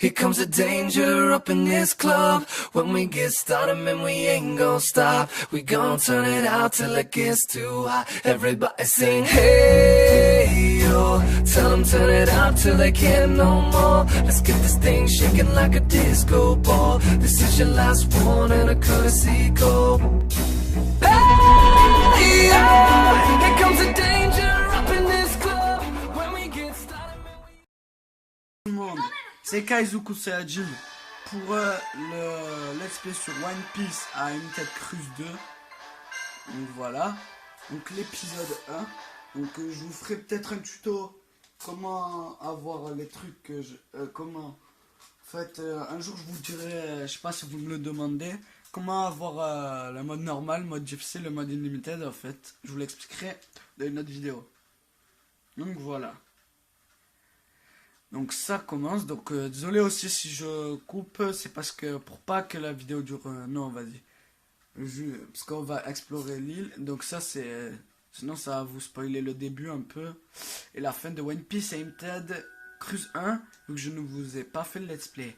Here comes the danger up in this club. When we get started, man, we ain't gon' stop. We gon' turn it out till it gets too hot. Everybody sing, hey, yo. Tell them turn it out till they can't no more. Let's get this thing shaking like a disco ball. This is your last one and a courtesy call. Hey, yo. Here comes the danger up in this club. When we get started, man, we... Tout le monde, c'est Kaizuku Saiyajin pour le let's play sur One Piece à United Cruise 2. Donc voilà, donc l'épisode 1. Donc je vous ferai peut-être un tuto comment avoir les trucs que comment en fait un jour je vous dirai, je sais pas si vous me le demandez, comment avoir le mode normal, le mode difficile, le mode unlimited. En fait je vous l'expliquerai dans une autre vidéo. Donc voilà. Donc ça commence, donc désolé aussi si je coupe, c'est parce que pour pas que la vidéo dure... non, vas-y. Parce qu'on va explorer l'île, donc ça c'est... Sinon ça va vous spoiler le début un peu. Et la fin de One Piece Limited Cruise 1, vu que je ne vous ai pas fait le let's play.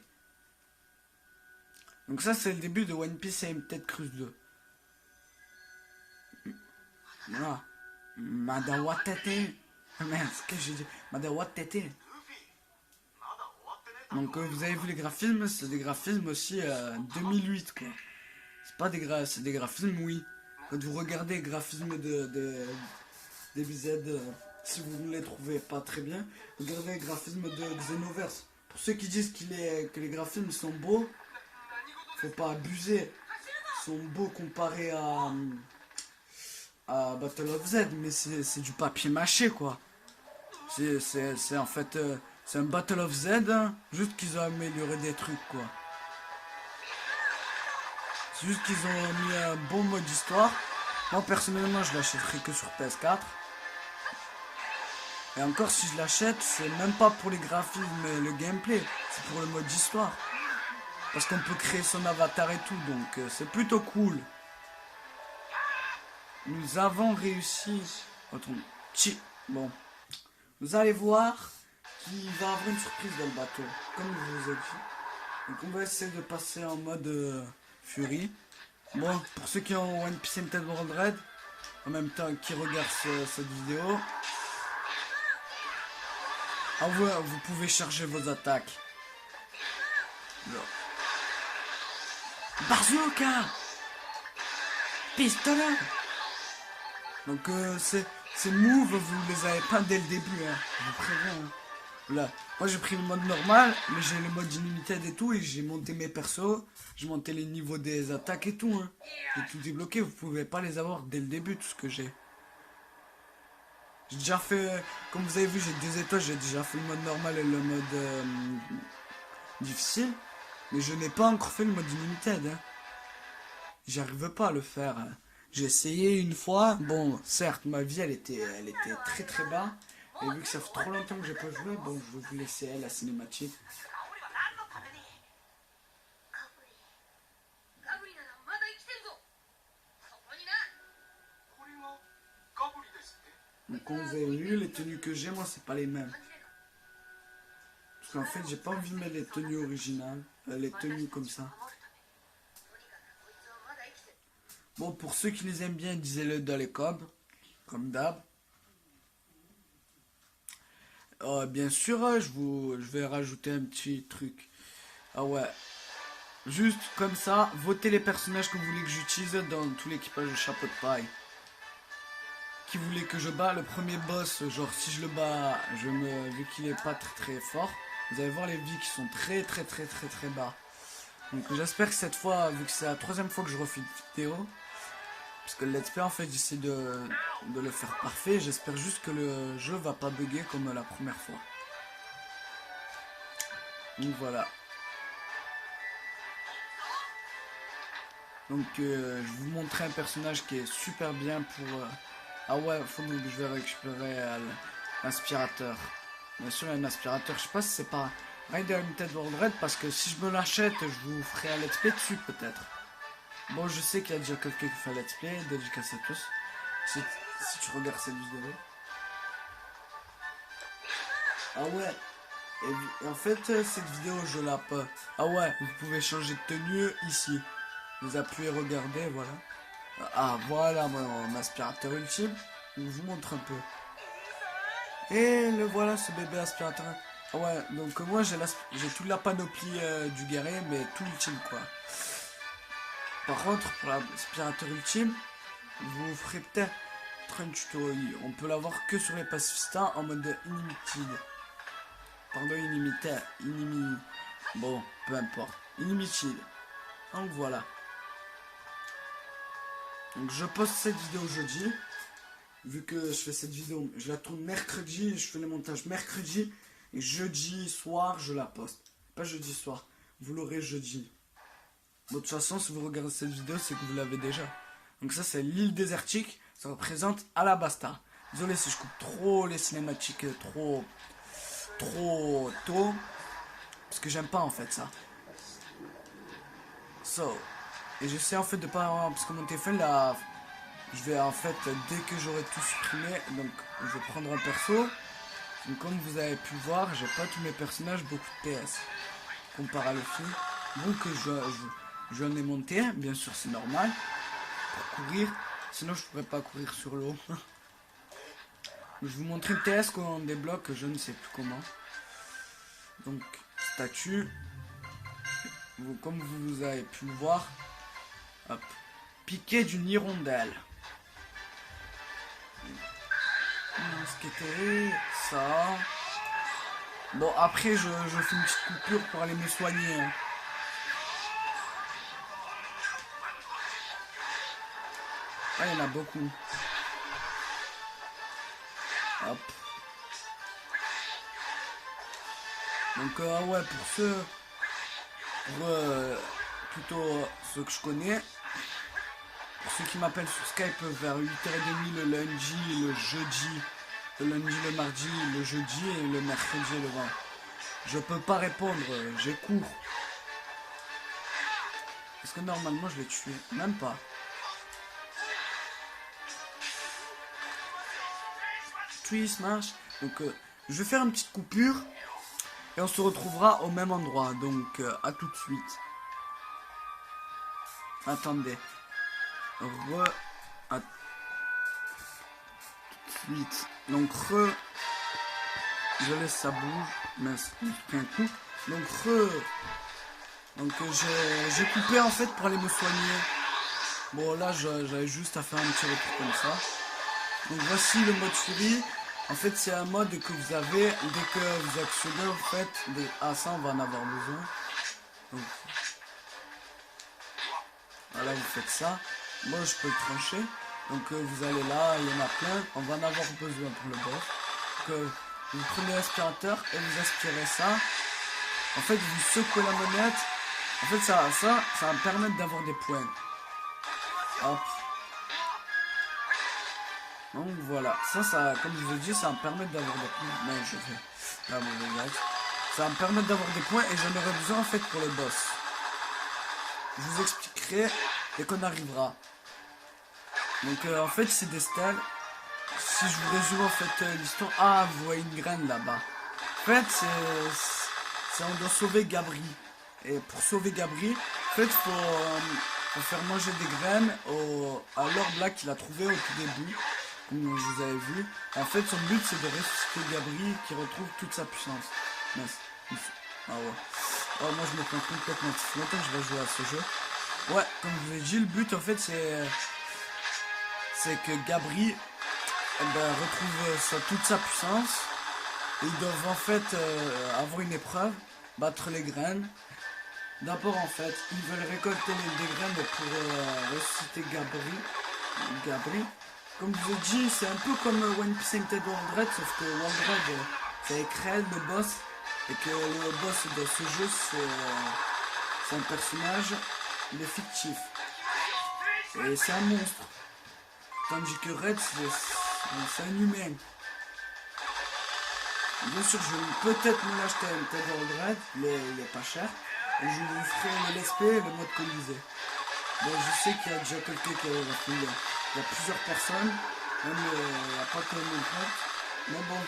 Donc ça c'est le début de One Piece Limited Cruise 2. Voilà. Madawatete. Merde, ce que j'ai dit. Madawatete. Donc vous avez vu les graphismes, c'est des graphismes aussi 2008 quoi. C'est pas c'est des graphismes, oui. Quand vous regardez les graphismes des BZ, si vous ne les trouvez pas très bien, regardez les graphismes de Xenoverse. Pour ceux qui disent que les graphismes sont beaux, faut pas abuser. Ils sont beaux comparés à Battle of Z, mais c'est du papier mâché quoi. C'est en fait... c'est un Battle of Z, hein, juste qu'ils ont amélioré des trucs quoi. C'est juste qu'ils ont mis un bon mode histoire. Moi personnellement je l'achèterai que sur PS4. Et encore si je l'achète, c'est même pas pour les graphismes et le gameplay, c'est pour le mode histoire. Parce qu'on peut créer son avatar et tout, donc c'est plutôt cool. Nous avons réussi... Bon, vous allez voir qu'il va avoir une surprise dans le bateau, comme je vous ai dit. Donc on va essayer de passer en mode Fury. Bon, pour ceux qui ont One Piece Limited World Red, en même temps qui regardent cette vidéo, vous pouvez charger vos attaques. Bazooka, pistolet. Donc ces moves, vous les avez pas dès le début, hein. Je vous préviens. Hein. Là, moi j'ai pris le mode normal, mais j'ai le mode unlimited et tout, et j'ai monté mes persos, j'ai monté les niveaux des attaques et tout, hein. J'ai tout débloqué, vous pouvez pas les avoir dès le début, tout ce que j'ai. J'ai déjà fait, comme vous avez vu, j'ai 2 étoiles, j'ai déjà fait le mode normal et le mode difficile, mais je n'ai pas encore fait le mode unlimited, hein. J'arrive pas à le faire, hein. J'ai essayé une fois, bon, certes, ma vie elle était très très bas. Et vu que ça fait trop longtemps que j'ai pas joué, bon, je vais vous laisser la cinématique. Donc comme vous avez vu, les tenues que j'ai, moi, c'est pas les mêmes. Parce qu'en fait, j'ai pas envie de mettre les tenues originales, les tenues comme ça. Bon, pour ceux qui les aiment bien, disez-le dans les coms, comme d'hab. Bien sûr, je vais rajouter un petit truc. Ah ouais. Juste comme ça, votez les personnages que vous voulez que j'utilise dans tout l'équipage de chapeau de paille. Qui voulait que je bats le premier boss, genre si je le bats, vu qu'il est pas très très fort, vous allez voir les vies qui sont très bas. Donc j'espère que cette fois, vu que c'est la 3e fois que je refais une vidéo, parce que le let's play en fait j'essaie de le faire parfait, j'espère juste que le jeu va pas bugger comme la première fois. Donc voilà. Donc je vais vous montrer un personnage qui est super bien pour... Ah ouais, faut que je vais récupérer l'aspirateur. Bien sûr il y a un aspirateur, je sais pas si c'est pas Rider Limited World Red, parce que si je me l'achète, je vous ferai un let's play dessus peut-être. Bon, je sais qu'il y a déjà quelqu'un qui fait un let's play, dédicace à tous. Si tu regardes cette vidéo. Ah ouais. Et en fait, cette vidéo, je la peux. Ah ouais, vous pouvez changer de tenue ici. Vous appuyez, regardez, voilà. Ah, voilà mon aspirateur ultime. Je vous montre un peu. Et le voilà, ce bébé aspirateur. Ah ouais, donc moi j'ai toute la panoplie du guerrier, mais tout ultime quoi. Par contre, pour l'aspirateur ultime, vous ferez peut-être un tuto. On peut l'avoir que sur les pacifistas en mode unlimited. Pardon, illimité. Bon, peu importe. Unlimited. Donc voilà. Donc je poste cette vidéo jeudi. Vu que je fais cette vidéo, je la tourne mercredi, je fais le montage mercredi. Et jeudi soir, je la poste. Pas jeudi soir. Vous l'aurez jeudi. Bon, de toute façon, si vous regardez cette vidéo, c'est que vous l'avez déjà. Donc ça, c'est l'île désertique. Ça représente Alabasta. Désolé si je coupe trop les cinématiques, trop tôt. Parce que j'aime pas en fait ça. Et j'essaie en fait de pas... Parce que mon téléphone là... Je vais en fait, dès que j'aurai tout supprimé, donc je vais prendre un perso. Donc comme vous avez pu voir, j'ai pas tous mes personnages, beaucoup de PS. Comparé à le film. Donc je en ai monté, bien sûr c'est normal. Pour courir, sinon je pourrais pas courir sur l'eau. Je vais vous montrer le TS qu'on débloque, je ne sais plus comment. Donc, statut. Comme vous avez pu le voir. Hop. Piqué d'une hirondelle. Ce qui était ça. Bon, après, je fais une petite coupure pour aller me soigner. Hein. Ah, il y en a beaucoup. Hop. Donc ouais, pour ceux, plutôt ceux que je connais, pour ceux qui m'appellent sur Skype vers 8h30 le lundi, le jeudi, le lundi, le mardi, le jeudi et le mercredi et le vendredi. Je peux pas répondre, j'ai cours. Parce que normalement je l'ai tué, même pas. Smash. Donc je vais faire une petite coupure et on se retrouvera au même endroit. Donc à tout de suite. Attendez. À tout de suite. Donc je laisse ça bouge. Mais c'est un coup. Donc j'ai coupé en fait pour aller me soigner. Bon là j'avais juste à faire un petit retour comme ça. Donc voici le mode furie. En fait, c'est un mode que vous avez dès que vous actionnez en fait. Ah, ça, on va en avoir besoin. Donc, voilà, vous faites ça. Moi, je peux le trancher. Donc, vous allez là, il y en a plein. On va en avoir besoin pour le boss. Donc, vous prenez l'aspirateur et vous aspirez ça. En fait, vous secouez la manette. En fait, ça va me permettre d'avoir des points. Hop. Donc voilà, ça, comme je vous ai dit, ça va me permettre d'avoir des points. Mais je vais. Là, ça va me permettre d'avoir des points et j'en aurai besoin en fait pour les boss. Je vous expliquerai dès qu'on arrivera. Donc en fait, c'est des stèles. Si je vous résume en fait l'histoire. Ah, vous voyez une graine là-bas. En fait, on doit sauver Gabri. Et pour sauver Gabri, en fait, faut faire manger des graines à l'orbe là qu'il a trouvé au tout début. Comme vous avez vu. En fait, son but c'est de ressusciter Gabri qui retrouve toute sa puissance. Mince. Ah ouais. Oh, moi je me prends complètement. Ça fait longtemps que je vais jouer à ce jeu. Ouais, comme je vous ai dit, le but en fait c'est que Gabri retrouve toute sa puissance. Et ils doivent en fait avoir une épreuve, battre les graines. D'abord en fait, ils veulent récolter des graines pour ressusciter Gabri. Comme je vous ai dit, c'est un peu comme One Piece Enchanted World Red, sauf que World Red, ça a créé le boss, et que le boss de ce jeu, c'est un personnage, il est fictif. Et c'est un monstre. Tandis que Red, c'est un humain. Bien sûr, je vais peut-être me l'acheter un Enchanted World Red, il est pas cher. Et je vous ferai le LSP et le mode colisée. Bon, je sais qu'il y a déjà quelqu'un qui a fait. Il y a plusieurs personnes. Même il n'y a pas que mon pote. Mais bon.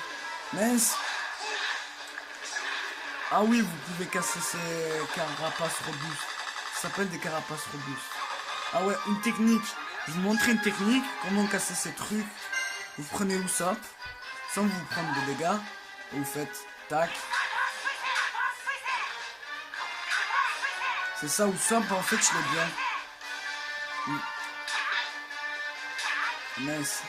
Mince. Ah oui, vous pouvez casser ces carapaces robustes. Ça s'appelle des carapaces robustes. Ah ouais, une technique. Je vais vous montrer une technique. Comment casser ces trucs. Vous prenez Usopp, sans vous prendre de dégâts. Et vous faites tac. C'est ça, Usopp, en fait, je l'ai bien. Nice.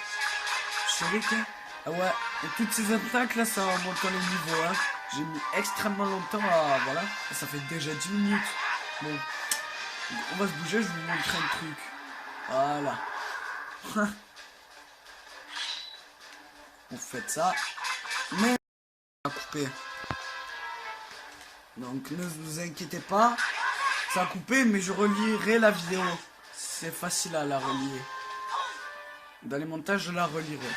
Shuriken. Ah ouais, et toutes ces attaques là, ça va monter les niveaux. Hein. J'ai mis extrêmement longtemps à. Voilà. Et ça fait déjà 10 minutes. Bon. On va se bouger, je vais vous montrer un truc. Voilà. Vous faites ça. Mais on va couper. Donc ne vous inquiétez pas. Ça a coupé, mais je relierai la vidéo. C'est facile à la relier. Dans les montages, je la relierai.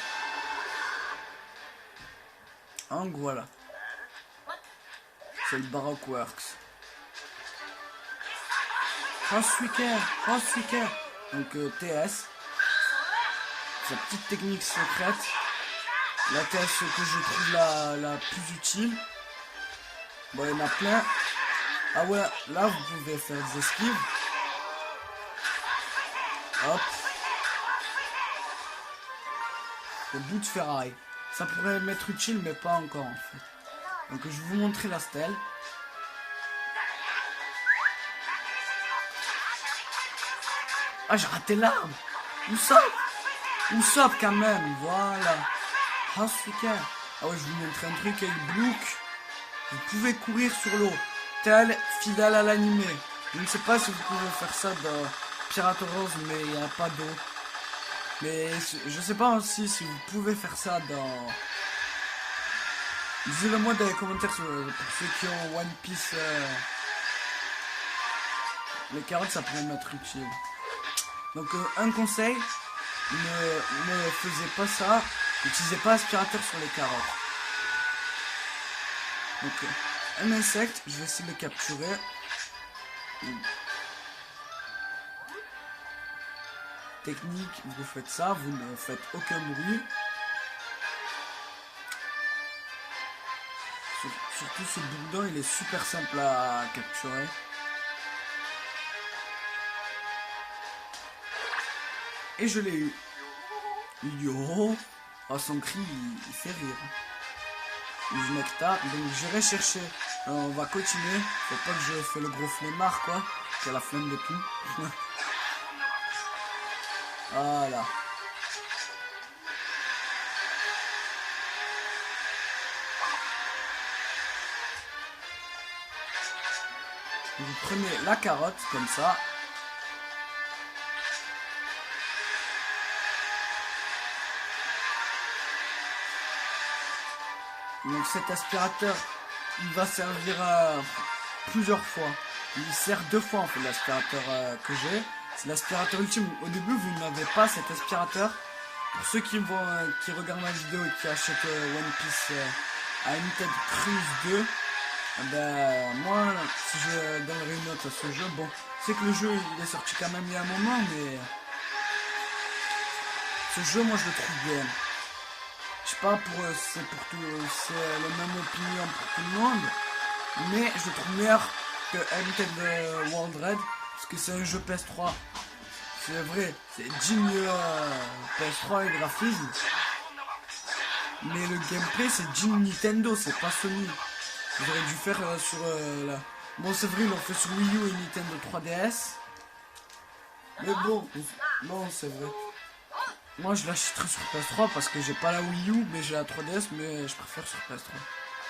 Donc voilà. C'est le Baroque Works. Crosswicker. Donc TS. Sa petite technique secrète. La TS que je trouve la plus utile. Bon, il y en a plein. Ah ouais, là vous pouvez faire des esquives. Hop. Le bout de ferraille. Ça pourrait m'être utile, mais pas encore en fait. Donc je vais vous montrer la stèle. Ah, j'ai raté l'arbre. Usopp quand même, voilà. Ah, super. Ah ouais, je vais vous montrer un truc avec Blook. Vous pouvez courir sur l'eau, tel fidèle à l'animé. Je ne sais pas si vous pouvez faire ça dans Pirate Rose, mais il n'y a pas d'eau. Mais je sais pas aussi si vous pouvez faire ça dans... Dites-le moi dans les commentaires pour ceux qui ont One Piece. Les carottes, ça pourrait m'être utile. Donc un conseil, ne faisez pas ça. N'utilisez pas aspirateur sur les carottes. Donc un insecte, je vais essayer de le capturer. Technique, vous faites ça, vous ne faites aucun bruit. Surtout ce bourdon, il est super simple à capturer. Et je l'ai eu. Yo. Oh, son cri, il fait rire. Du nectar. Donc j'irai chercher. On va continuer. Faut pas que je fais le gros flemmard, quoi. J'ai la flemme de tout. Voilà. Vous prenez la carotte comme ça. Donc cet aspirateur, il va servir plusieurs fois. Il sert 2 fois en fait l'aspirateur que j'ai. C'est l'aspirateur ultime. Au début, vous n'avez pas cet aspirateur. Pour ceux qui regardent ma vidéo et qui achètent One Piece Unlimited Cruise 2, ben moi, si je donnerais une note à ce jeu, bon, c'est que le jeu il est sorti quand même il y a un moment, mais ce jeu, moi, je le trouve bien. Je sais pas c'est la même opinion pour tout le monde, mais je le trouve meilleur que Unlimited World Red, parce que c'est un jeu PS3. C'est vrai, c'est digne PS3 et graphisme. Mais le gameplay c'est digne Nintendo, c'est pas Sony. Ils auraient dû faire sur la... Bon c'est vrai, ils l'ont fait sur Wii U et Nintendo 3DS. Mais bon, non c'est vrai. Moi je l'achèterai sur PS3 parce que j'ai pas la Wii U, mais j'ai la 3DS, mais je préfère sur PS3.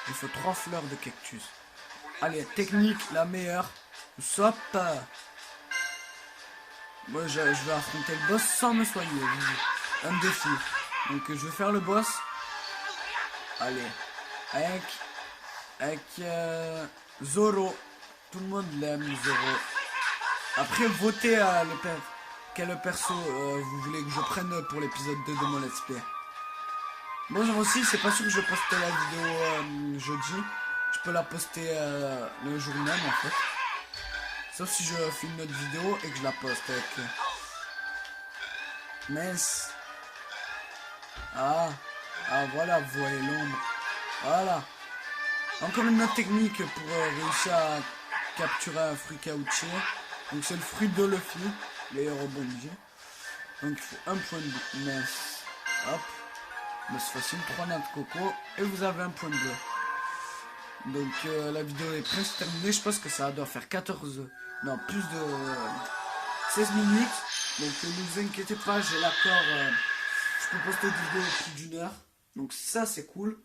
Il faut 3 fleurs de cactus. Allez, technique la meilleure. Usopp. Moi je vais affronter le boss sans me soigner. Un défi. Donc je vais faire le boss. Allez. Avec Zoro. Tout le monde l'aime Zoro. Après votez à quel perso vous voulez que je prenne pour l'épisode 2 de mon let's play. Bon aussi c'est pas sûr que je poste la vidéo jeudi. Je peux la poster le jour même en fait. Sauf si je filme une autre vidéo et que je la poste avec... Mince. Ah voilà, vous voyez l'ombre. Voilà. Encore une autre technique pour réussir à capturer un fruit caoutchouc. Donc c'est le fruit de Luffy, les rebondis. Donc il faut un point de mais hop. Mais c'est facile, 3 noix de coco et vous avez un point bleu. Donc la vidéo est presque terminée, je pense que ça doit faire 14, non plus de 16 minutes. Donc ne vous inquiétez pas, j'ai l'accord, je peux poster des vidéos de plus d'1 heure. Donc ça c'est cool.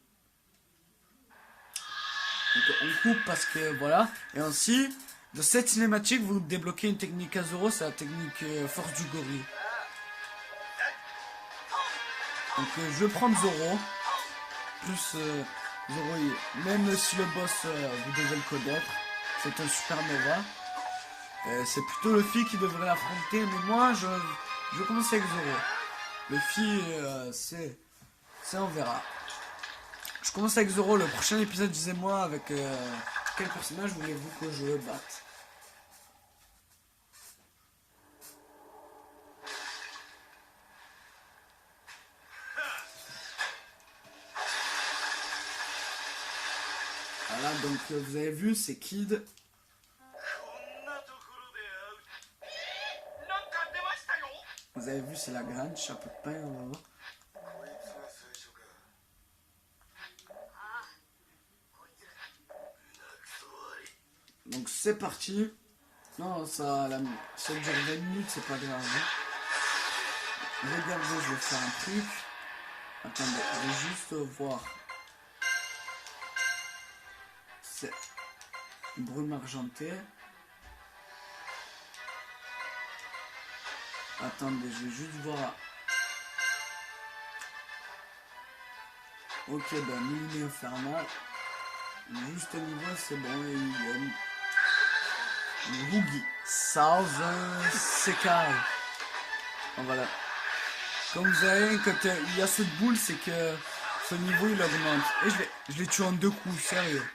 Donc on coupe parce que voilà. Et ainsi, de cette cinématique, vous débloquez une technique à Zoro, c'est la technique force du gorille. Donc je vais prendre Zoro. Plus Zoro, même si le boss, vous devez le connaître, c'est un supernova. C'est plutôt Luffy qui devrait l'affronter, mais moi je vais commencer avec Zoro. Luffy, c'est on verra. Je commence avec Zoro, le prochain épisode, disais-moi avec quel personnage voulez-vous que je batte? Voilà, donc vous avez vu, c'est Kid. Vous avez vu, c'est la grande chapeau de pain, on va voir. Donc c'est parti. Non, ça dure 20 minutes, c'est pas grave. Hein. Regardez, je vais faire un truc. Attendez, je vais juste voir. C'est brume argenté. Attendez, je vais juste voir. Ok, ben milieu infernal. Juste au niveau, c'est bon. Et il y a une Rugi. Thousand Sekai. Bon, voilà. Comme vous savez, quand il y a cette boule, c'est que ce niveau il augmente. Et je l'ai tué en 2 coups, sérieux.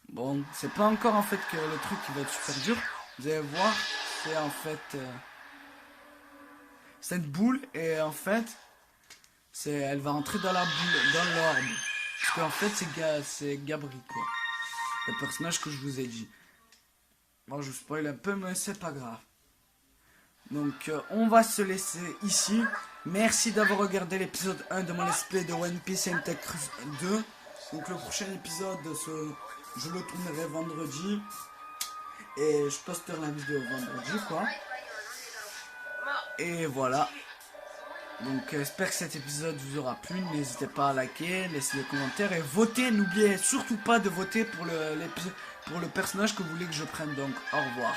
Bon, c'est pas encore en fait que le truc qui va être super dur. Vous allez voir, c'est en fait cette boule et en fait elle va entrer dans la boule, dans l'orbe. Parce qu'en fait c'est Gabri quoi. Le personnage que je vous ai dit. Bon, je vous spoil un peu, mais c'est pas grave. Donc on va se laisser ici. Merci d'avoir regardé l'épisode 1 de mon let's play de One Piece Entei Cruise 2. Donc le prochain épisode, je le tournerai vendredi. Et je posterai la vidéo vendredi quoi. Et voilà. Donc j'espère que cet épisode vous aura plu. N'hésitez pas à liker, laisser des commentaires et voter. N'oubliez surtout pas de voter pour le personnage que vous voulez que je prenne. Donc au revoir.